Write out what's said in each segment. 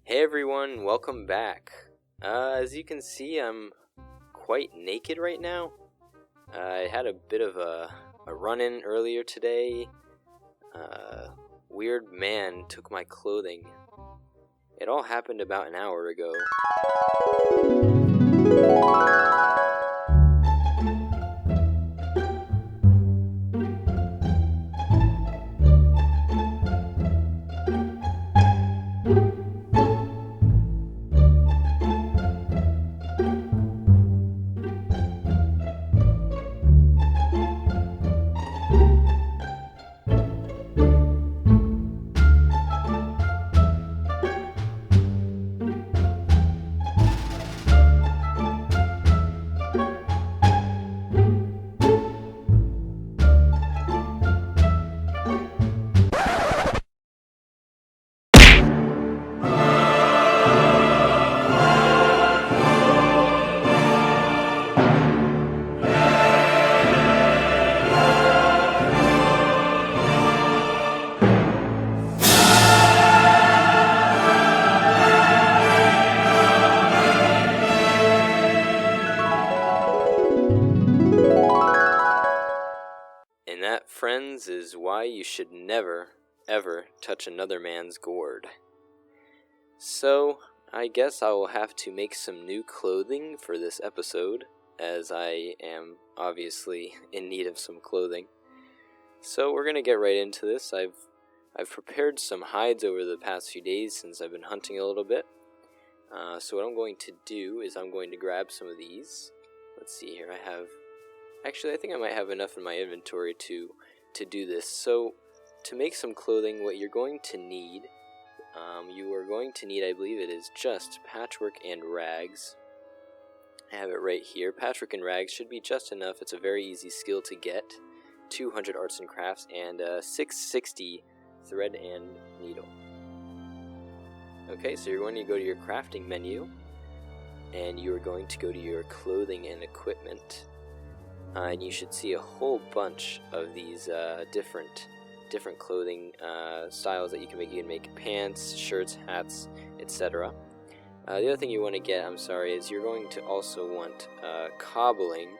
Hey everyone, welcome back. As you can see, I'm quite naked right now. I had a bit of a run-in earlier today. Weird man took my clothing. It all happened about an hour ago. And that, friends, is why you should never, ever touch another man's gourd. So, I guess I will have to make some new clothing for this episode, as I am obviously in need of some clothing. So we're gonna get right into this. I've prepared some hides over the past few days since I've been hunting a little bit. So what I'm going to do is I'm going to grab some of these. Let's see here. Actually, I think I might have enough in my inventory to do this. So to make some clothing, what you're going to need, I believe it is just patchwork and rags. I have it right here. Patchwork and rags should be just enough. It's a very easy skill to get. 200 arts and crafts and 660 thread and needle. Okay, so you're going to go to your crafting menu and you are going to go to your clothing and equipment. And you should see a whole bunch of these different clothing styles that you can make. You can make pants, shirts, hats, etc. The other thing you want to get, is you're going to also want cobbling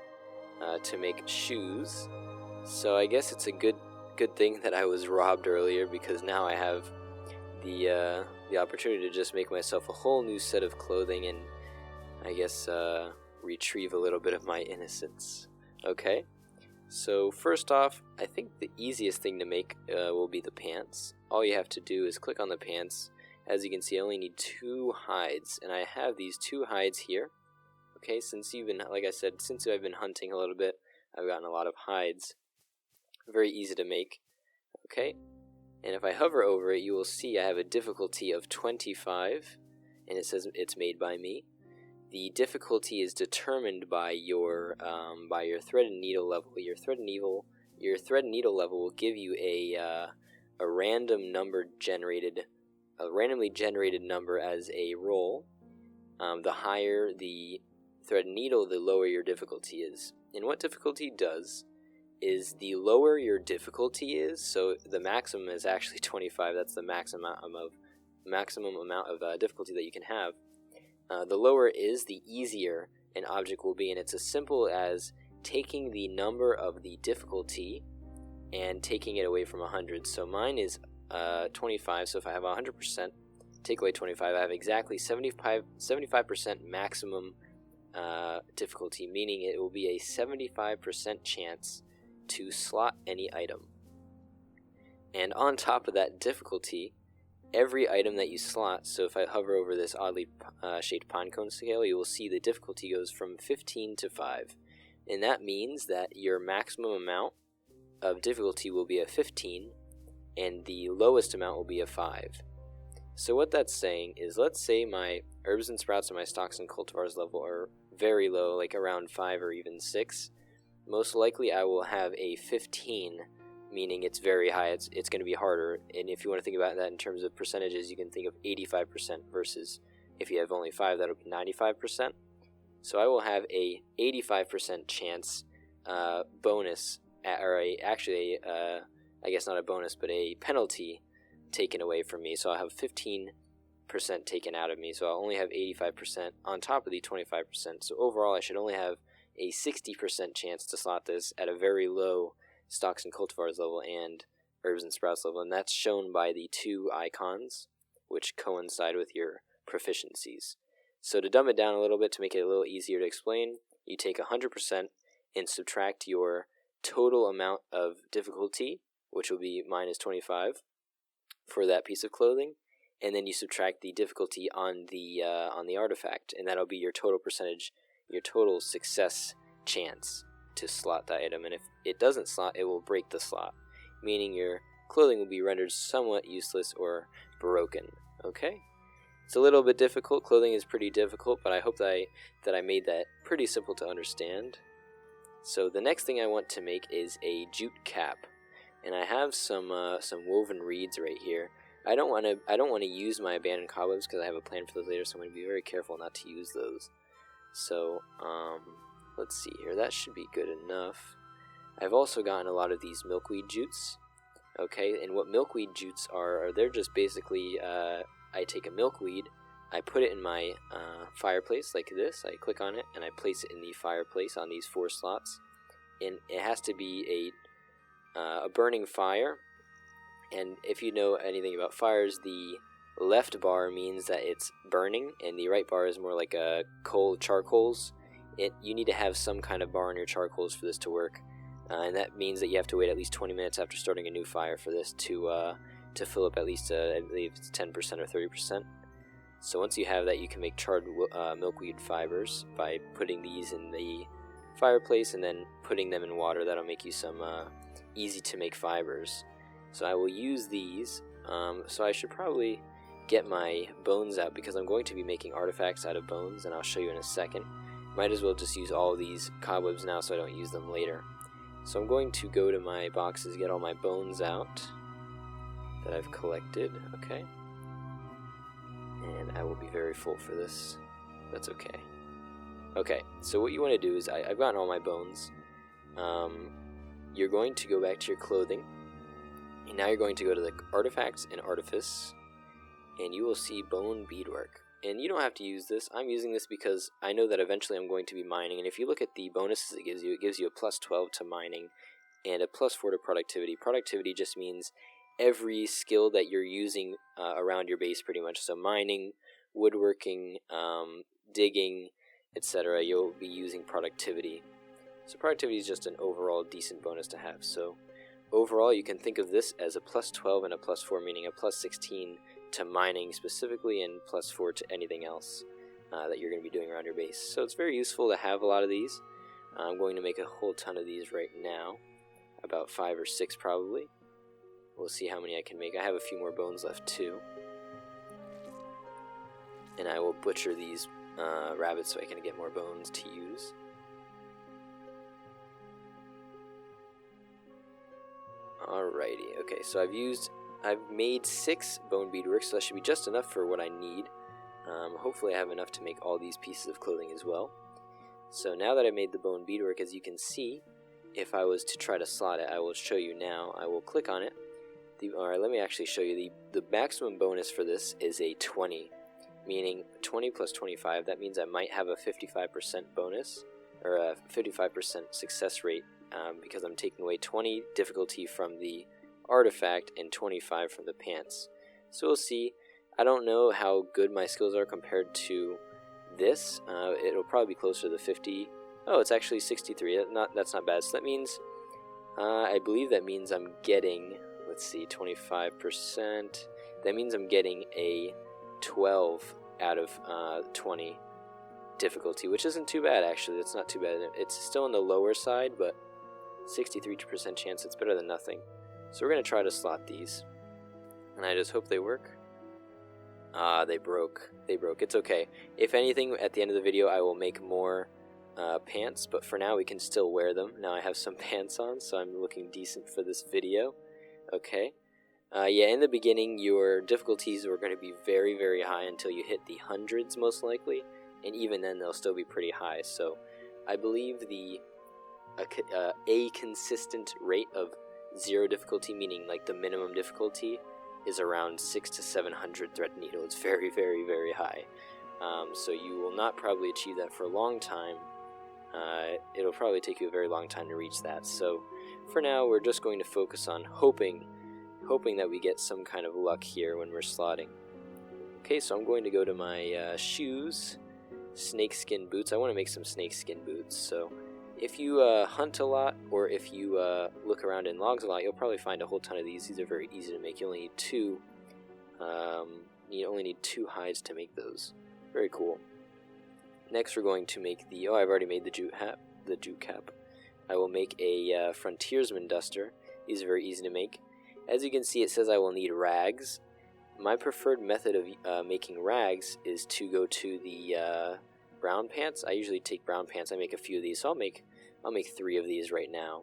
to make shoes. So I guess it's a good thing that I was robbed earlier, because now I have the opportunity to just make myself a whole new set of clothing and I guess retrieve a little bit of my innocence. Okay, so first off, I think the easiest thing to make will be the pants. All you have to do is click on the pants. As you can see, I only need 2 hides, and I have these 2 hides here. Okay, since I've been hunting a little bit, I've gotten a lot of hides. Very easy to make. Okay, and if I hover over it, you will see I have a difficulty of 25, and it says it's made by me. The difficulty is determined by your thread and needle level. Your thread and needle level will give you a randomly generated number as a roll. The higher the thread and needle, the lower your difficulty is. And what difficulty does is, the lower your difficulty is, so the maximum is actually 25. That's the maximum amount of difficulty that you can have. The lower it is, the easier an object will be, and it's as simple as taking the number of the difficulty and taking it away from 100. So mine is 25, so if I have 100%, take away 25, I have exactly 75% maximum difficulty, meaning it will be a 75% chance to slot any item. And on top of that difficulty, every item that you slot, so if I hover over this oddly shaped pinecone scale, you will see the difficulty goes from 15 to 5. And that means that your maximum amount of difficulty will be a 15, and the lowest amount will be a 5. So what that's saying is, let's say my herbs and sprouts and my stalks and cultivars level are very low, like around 5 or even 6. Most likely I will have a 15, meaning it's very high, it's going to be harder. And if you want to think about that in terms of percentages, you can think of 85% versus if you have only 5, that'll be 95%. So I will have a 85% chance bonus, I guess not a bonus, but a penalty taken away from me. So I'll have 15% taken out of me, so I'll only have 85% on top of the 25%. So overall, I should only have a 60% chance to slot this at a very low stalks and cultivars level and herbs and sprouts level, and that's shown by the 2 icons, which coincide with your proficiencies. So to dumb it down a little bit, to make it a little easier to explain, you take 100% and subtract your total amount of difficulty, which will be minus 25 for that piece of clothing, and then you subtract the difficulty on the artifact, and that'll be your total percentage, your total success chance to slot the item. And if it doesn't slot, it will break the slot, meaning your clothing will be rendered somewhat useless or broken. Okay? It's a little bit difficult. Clothing is pretty difficult, but I hope that I made that pretty simple to understand. So the next thing I want to make is a jute cap, and I have some woven reeds right here. I don't want to use my abandoned cobwebs because I have a plan for those later, so I'm going to be very careful not to use those. So let's see here. That should be good enough. I've also gotten a lot of these milkweed jutes. Okay, and what milkweed jutes are they're just basically I take a milkweed, I put it in my fireplace like this. I click on it and I place it in the fireplace on these 4 slots, and it has to be a burning fire. And if you know anything about fires, the left bar means that it's burning, and the right bar is more like a charcoals. You need to have some kind of bar on your charcoals for this to work, and that means that you have to wait at least 20 minutes after starting a new fire for this to fill up at least I believe it's 10% or 30%. So once you have that, you can make charred milkweed fibers by putting these in the fireplace and then putting them in water. That'll make you some easy to make fibers. So I will use these. So I should probably get my bones out because I'm going to be making artifacts out of bones, and I'll show you in a second. Might as well just use all of these cobwebs now so I don't use them later. So I'm going to go to my boxes, get all my bones out that I've collected, okay? And I will be very full for this. That's okay. Okay, so what you want to do is, I've gotten all my bones. You're going to go back to your clothing, and now you're going to go to the artifacts and artifice, and you will see bone beadwork. And you don't have to use this. I'm using this because I know that eventually I'm going to be mining, and if you look at the bonuses it gives you a plus 12 to mining and a plus 4 to productivity. Productivity just means every skill that you're using around your base pretty much. So mining, woodworking, digging, etc. You'll be using productivity. So productivity is just an overall decent bonus to have. So overall you can think of this as a plus 12 and a plus 4, meaning a plus 16 to mining specifically and plus 4 to anything else that you're going to be doing around your base. So it's very useful to have a lot of these. I'm going to make a whole ton of these right now, about 5 or 6 probably. We'll see how many I can make. I have a few more bones left too. And I will butcher these rabbits so I can get more bones to use. Alrighty, okay, so I've made 6 bone beadwork, so that should be just enough for what I need. Hopefully I have enough to make all these pieces of clothing as well. So now that I made the bone beadwork, as you can see, if I was to try to slot it, I will show you now. I will click on it. Alright, let me actually show you. The maximum bonus for this is a 20, meaning 20 plus 25. That means I might have a 55% bonus, or a 55% success rate, because I'm taking away 20 difficulty from the artifact and 25 from the pants. So we'll see. I don't know how good my skills are compared to this. It'll probably be closer to the 50. Oh, it's actually 63. That's not bad. So that means, I believe that means I'm getting, let's see, 25%. That means I'm getting a 12 out of 20 difficulty, which isn't too bad actually. It's not too bad. It's still on the lower side, but 63% chance, it's better than nothing. So we're going to try to slot these, and I just hope they work. They broke. It's okay. If anything, at the end of the video I will make more pants, but for now we can still wear them. Now I have some pants on, so I'm looking decent for this video. Okay. Yeah, in the beginning your difficulties were going to be very, very high until you hit the hundreds most likely, and even then they'll still be pretty high. So I believe a consistent rate of 0 difficulty, meaning like the minimum difficulty, is around 600 to 700 threaded needle. It's very, very, very high. So you will not probably achieve that for a long time. It'll probably take you a very long time to reach that. So for now, we're just going to focus on hoping that we get some kind of luck here when we're slotting. Okay, so I'm going to go to my shoes, snakeskin boots. I want to make some snakeskin boots. So if you hunt a lot, or if you look around in logs a lot, you'll probably find a whole ton of these. These are very easy to make. You only need two. You only need 2 hides to make those. Very cool. Next, we're going to make the. Oh, I've already made the jute hat. The jute cap. I will make a frontiersman duster. These are very easy to make. As you can see, it says I will need rags. My preferred method of making rags is to go to the brown pants. I usually take brown pants. I make a few of these, so I'll make 3 of these right now.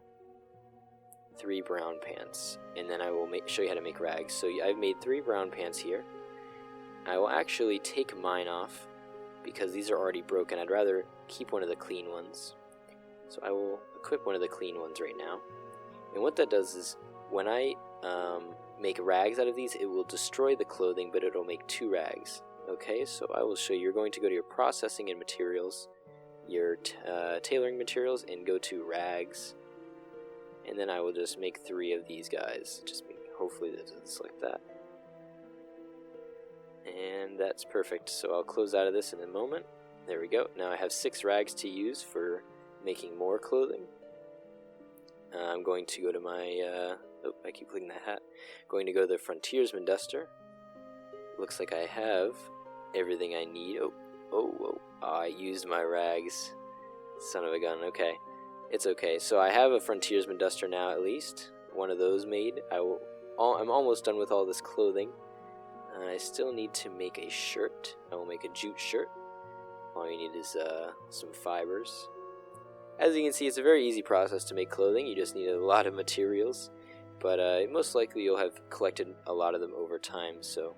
3 brown pants, and then I will show you how to make rags. So I've made 3 brown pants here. I will actually take mine off because these are already broken. I'd rather keep one of the clean ones. So I will equip one of the clean ones right now. And what that does is when I make rags out of these, it will destroy the clothing, but it'll make 2 rags. Okay, so I will show you. You're going to go to your processing and materials, your tailoring materials, and go to rags. And then I will just make 3 of these guys. Hopefully it's like that. And that's perfect. So I'll close out of this in a moment. There we go. Now I have 6 rags to use for making more clothing. I'm going to go to my, oh, I keep clicking that hat. Going to go to the frontiersman duster. Looks like I have everything I need. Oh, I used my rags. Son of a gun. Okay. It's okay. So I have a frontiersman duster now, at least. One of those made. I'm almost done with all this clothing. I still need to make a shirt. I will make a jute shirt. All you need is some fibers. As you can see, it's a very easy process to make clothing. You just need a lot of materials. But most likely you'll have collected a lot of them over time, so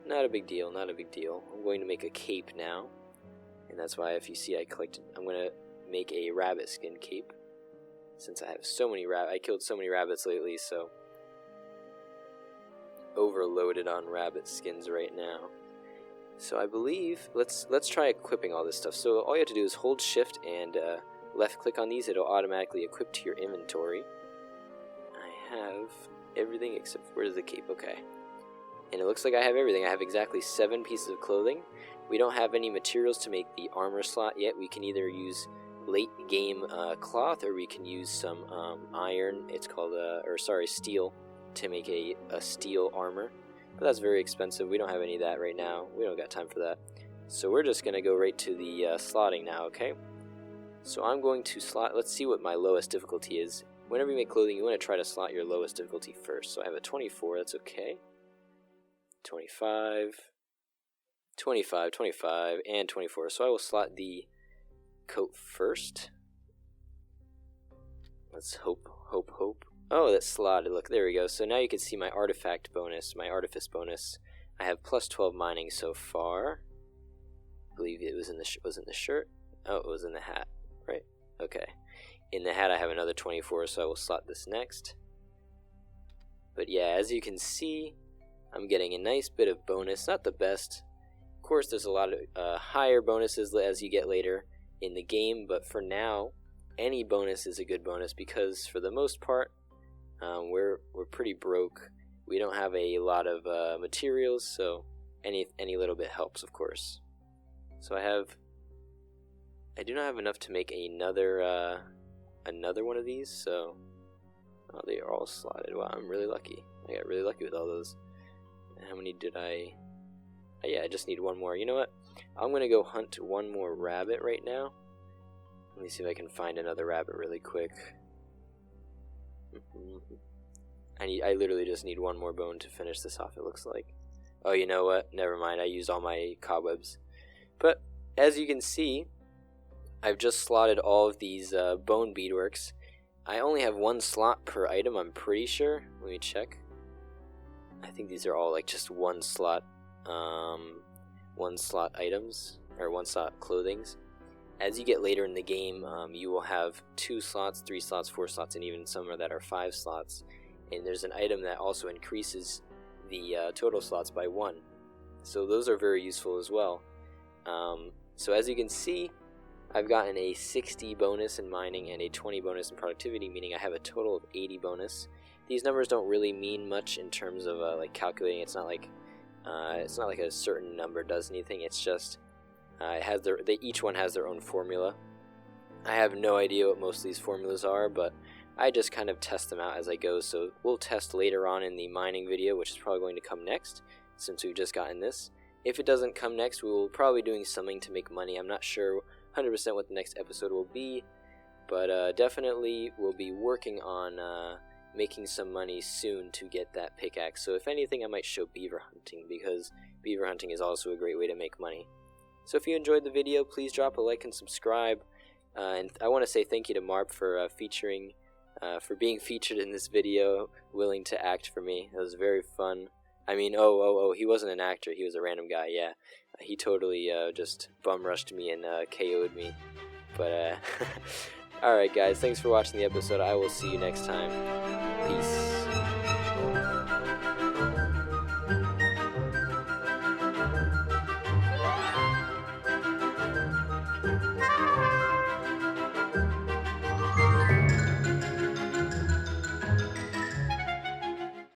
not a big deal, not a big deal. I'm going to make a cape now. And that's why, if you see, I'm going to make a rabbit skin cape. Since I have so many I killed so many rabbits lately, so overloaded on rabbit skins right now. So I believe let's try equipping all this stuff. So all you have to do is hold shift and left click on these. It'll automatically equip to your inventory. I have everything except where's the cape? Okay. And it looks like I have everything. I have exactly 7 pieces of clothing. We don't have any materials to make the armor slot yet. We can either use late game cloth, or we can use some iron. It's called steel, to make a steel armor, but that's very expensive. We don't have any of that right now. We don't got time for that. So we're just gonna go right to the slotting now. Okay, so I'm going to slot. Let's see what my lowest difficulty is. Whenever you make clothing, you want to try to slot your lowest difficulty first. So I have a 24. That's okay. 25, 25, 25, and 24. So I will slot the coat first. Let's hope. Oh, that's slotted. Look, there we go. So now you can see my artifact bonus, my artifice bonus. I have plus 12 mining so far. I believe it was in the shirt. Oh, it was in the hat, right? Okay. In the hat I have another 24, so I will slot this next. But yeah, as you can see, I'm getting a nice bit of bonus. Not the best. Of course, there's a lot of higher bonuses as you get later in the game, but for now, any bonus is a good bonus because for the most part, we're pretty broke. We don't have a lot of materials, so any little bit helps, of course. So I do not have enough to make another one of these. So they are all slotted. Wow, I'm really lucky. I got really lucky with all those. How many did I? Yeah, I just need one more. You know what? I'm gonna go hunt one more rabbit right now. Let me see if I can find another rabbit really quick. I literally just need one more bone to finish this off, it looks like. Oh, you know what? Never mind. I used all my cobwebs. But as you can see, I've just slotted all of these bone beadworks. I only have 1 slot per item, I'm pretty sure. Let me check. I think these are all like just 1 slot items, or 1 slot clothings. As you get later in the game, you will have 2 slots, 3 slots, 4 slots, and even some that are 5 slots. And there's an item that also increases the total slots by 1. So those are very useful as well. So as you can see, I've gotten a 60 bonus in mining and a 20 bonus in productivity, meaning I have a total of 80 bonus. These numbers don't really mean much in terms of like calculating. It's not like a certain number does anything. It's just it has each one has their own formula. I have no idea what most of these formulas are, but I just kind of test them out as I go. So we'll test later on in the mining video, which is probably going to come next, since we've just gotten this. If it doesn't come next, we will probably be doing something to make money. I'm not sure 100% what the next episode will be, but definitely we'll be working on making some money soon to get that pickaxe. So if anything, I might show beaver hunting, because beaver hunting is also a great way to make money. So if you enjoyed the video, please drop a like and subscribe. And I want to say thank you to Marp for for being featured in this video, willing to act for me. It was very fun. I mean, he wasn't an actor, he was a random guy, yeah. He totally just bum rushed me and KO'd me. But, alright guys, thanks for watching the episode. I will see you next time. Peace.